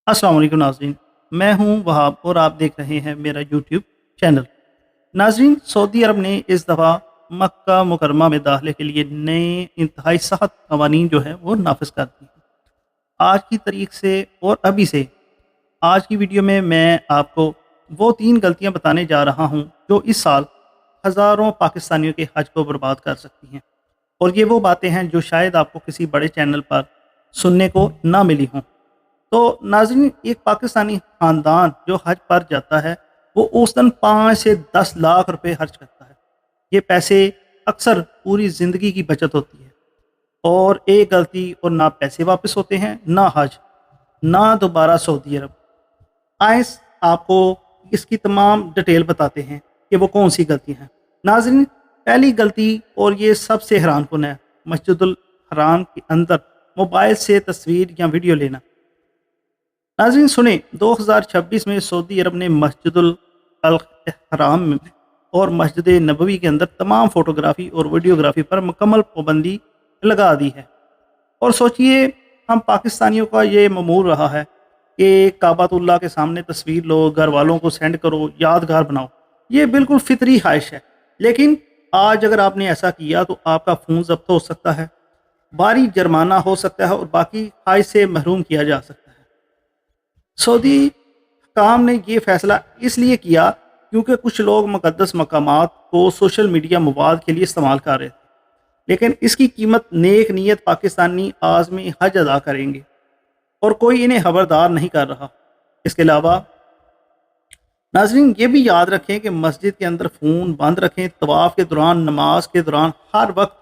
अस्सलाम वालेकुम नाज़रीन। मैं हूं वहाब और आप देख रहे हैं मेरा यूट्यूब चैनल। नाज़रीन, सऊदी अरब ने इस दफ़ा मक्का मुकरमा में दाखिले के लिए नए इंतहाई सख्त कवानीन जो है वो नाफिज कर दी हैं। आज की तारीख से और अभी से आज की वीडियो में मैं आपको वो 3 गलतियां बताने जा रहा हूं जो इस साल हज़ारों पाकिस्तानियों के हज को बर्बाद कर सकती हैं। और ये वो बातें हैं जो शायद आपको किसी बड़े चैनल पर सुनने को ना मिली हों। तो नाज़रीन, एक पाकिस्तानी ख़ानदान जो हज पर जाता है वो औसतन 5 से 10 लाख रुपए खर्च करता है। ये पैसे अक्सर पूरी ज़िंदगी की बचत होती है, और एक गलती और ना पैसे वापस होते हैं, ना हज, ना दोबारा सऊदी अरब। आइए आपको इसकी तमाम डिटेल बताते हैं कि वो कौन सी गलती हैं। नाज़रीन, पहली गलती, और ये सबसे हैरानकुन है, मस्जिदुल हराम के अंदर मोबाइल से तस्वीर या वीडियो लेना। नाज़रीन सुने, 2026 में सऊदी अरब ने मस्जिदुल अल हराम में और मस्जिद नबवी के अंदर तमाम फ़ोटोग्राफ़ी और वीडियोग्राफ़ी पर मुकम्मल पाबंदी लगा दी है। और सोचिए, हम पाकिस्तानियों का ये मामूल रहा है कि काबतुल्लाह के सामने तस्वीर लो, घर वालों को सेंड करो, यादगार बनाओ। ये बिल्कुल फितरी ख्वाहिश है। लेकिन आज अगर आपने ऐसा किया तो आपका फ़ोन ज़ब्त हो सकता है, भारी जुर्माना हो सकता है, और बाकी ख्वाहिश से महरूम किया जा सकता है। सऊदी हुकाम ने ये फ़ैसला इसलिए किया क्योंकि कुछ लोग मुक़द्दस मकामात को सोशल मीडिया मवाद के लिए इस्तेमाल कर रहे थे। लेकिन इसकी कीमत नेक नीयत पाकिस्तानी आज़मी हज अदा करेंगे, और कोई इन्हें खबरदार नहीं कर रहा। इसके अलावा नाज़रीन, ये भी याद रखें कि मस्जिद के अंदर फ़ोन बंद रखें। तवाफ़ के दौरान, नमाज के दौरान हर वक्त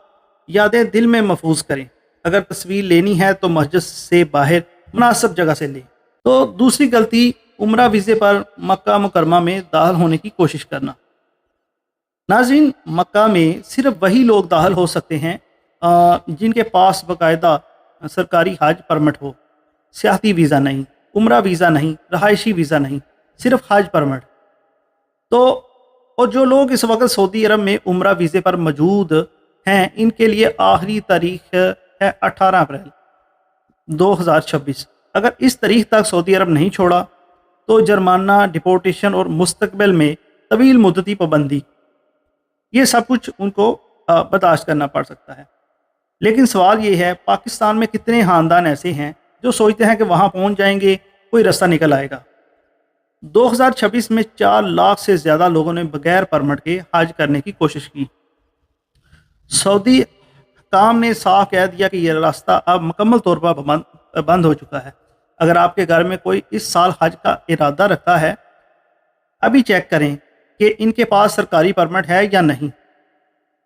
यादें दिल में महफूज करें। अगर तस्वीर लेनी है तो मस्जिद से बाहर मुनासिब जगह से लें। तो दूसरी गलती, उम्रा वीज़े पर मक्का मुकरमा में दाखिल होने की कोशिश करना। नाज़रीन, मक्का में सिर्फ वही लोग दाखिल हो सकते हैं जिनके पास बाकायदा सरकारी हज परमिट हो। सियाहती वीज़ा नहीं, उम्रा वीज़ा नहीं, रहायशी वीज़ा नहीं, सिर्फ हज परमिट। तो और जो लोग इस वक्त सऊदी अरब में उम्रा वीज़े पर मौजूद हैं, इनके लिए आखिरी तारीख है 18 अप्रैल 2026। अगर इस तारीख तक सऊदी अरब नहीं छोड़ा तो जुर्माना, डिपोर्टेशन और मुस्तकबिल में तवील मुद्दती पाबंदी, ये सब कुछ उनको बर्दाश्त करना पड़ सकता है। लेकिन सवाल ये है, पाकिस्तान में कितने ख़ानदान ऐसे हैं जो सोचते हैं कि वहाँ पहुँच जाएंगे, कोई रास्ता निकल आएगा। 2026 में 4 लाख से ज़्यादा लोगों ने बगैर परमिट के हज करने की कोशिश की। सऊदी हुकाम ने साफ कह दिया कि यह रास्ता अब मुकम्मल तौर पर बंद हो चुका है। अगर आपके घर में कोई इस साल हज का इरादा रखता है, अभी चेक करें कि इनके पास सरकारी परमिट है या नहीं।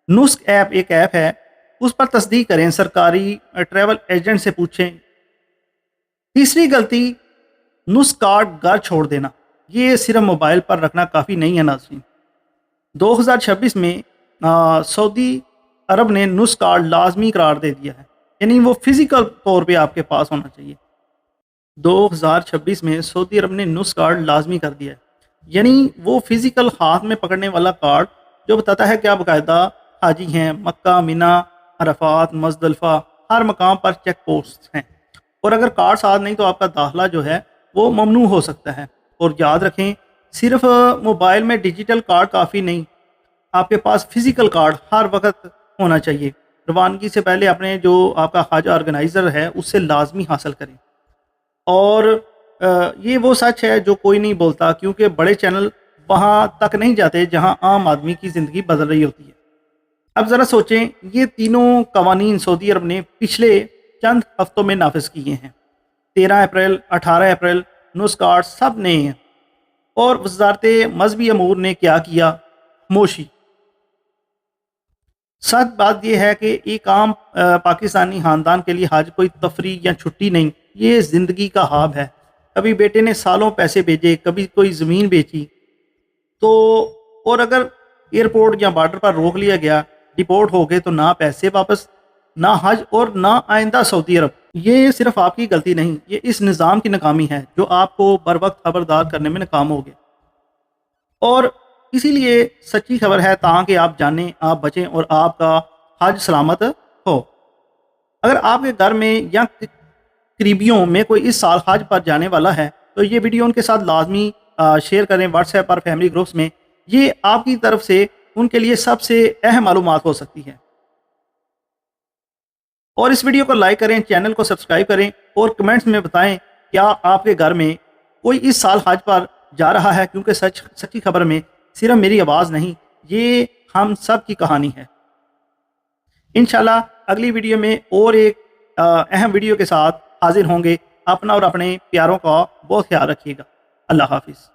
नुस्क ऐप एक ऐप है, उस पर तस्दीक करें, सरकारी ट्रैवल एजेंट से पूछें। तीसरी गलती, नुस्क कार्ड घर छोड़ देना। ये सिर्फ मोबाइल पर रखना काफ़ी नहीं है नाज़रीन। 2026 में सऊदी अरब ने नुस्क कार्ड लाजमी करार दे दिया है, यानी वो फिज़िकल तौर पे आपके पास होना चाहिए। 2026 में सऊदी अरब ने नुस्क कार्ड लाजमी कर दिया है, यानी वो फिज़िकल हाथ में पकड़ने वाला कार्ड जो बताता है कि आप बाकायदा हाजी हैं। मक्का, मिना, अरफात, मुज़दलिफ़ा, हर मकाम पर चेक पोस्ट हैं, और अगर कार्ड साथ नहीं तो आपका दाखिला जो है वो ममनू हो सकता है। और याद रखें, सिर्फ मोबाइल में डिजिटल कार्ड काफ़ी नहीं, आपके पास फ़िज़िकल कार्ड हर वक्त होना चाहिए। रवानगी से पहले अपने जो आपका हज ऑर्गेनाइज़र है उससे लाजमी हासिल करें। और ये वो सच है जो कोई नहीं बोलता, क्योंकि बड़े चैनल वहाँ तक नहीं जाते जहाँ आम आदमी की ज़िंदगी बदल रही होती है। अब ज़रा सोचें, ये तीनों कवानीन सऊदी अरब ने पिछले चंद हफ्तों में नाफिज किए हैं। 13 अप्रैल, 18 अप्रैल, नुस्क कार्ड सब नए हैं। और वज़ारत मज़हबी अमूर ने क्या किया? खामोशी। सच बात यह है कि एक आम पाकिस्तानी ख़ानदान के लिए हज कोई तफरीह या छुट्टी नहीं, ये ज़िंदगी का ख्वाब है। कभी बेटे ने सालों पैसे भेजे, कभी कोई ज़मीन बेची। तो और अगर एयरपोर्ट या बॉर्डर पर रोक लिया गया, डिपोर्ट हो गए, तो ना पैसे वापस, ना हज और ना आइंदा सऊदी अरब। ये सिर्फ आपकी गलती नहीं, ये इस निज़ाम की नाकामी है जो आपको बर वक्त खबरदार करने में नाकाम हो गया। और इसीलिए सच्ची खबर है, ताकि आप जानें, आप बचें और आपका हज सलामत हो। अगर आपके घर में या قریبیوں میں کوئی اس سال حج پر جانے والا ہے تو یہ ویڈیو ان کے ساتھ لازمی شیئر کریں واٹس ایپ اور فیملی گروپس میں. یہ آپ کی طرف سے ان کے لیے سب سے اہم معلومات ہو سکتی ہے. اور اس ویڈیو کو لائک کریں، چینل کو سبسکرائب کریں اور کمنٹس میں بتائیں کیا آپ کے گھر میں کوئی اس سال حج پر جا رہا ہے، کیونکہ سچی خبر میں صرف میری آواز نہیں، یہ ہم سب کی کہانی ہے. انشاءاللہ اگلی ویڈیو میں اور ایک اہم ویڈیو کے ساتھ حاضر ہوں گے. اپنا اور اپنے پیاروں کا بہت خیال رکھیے گا. اللہ حافظ.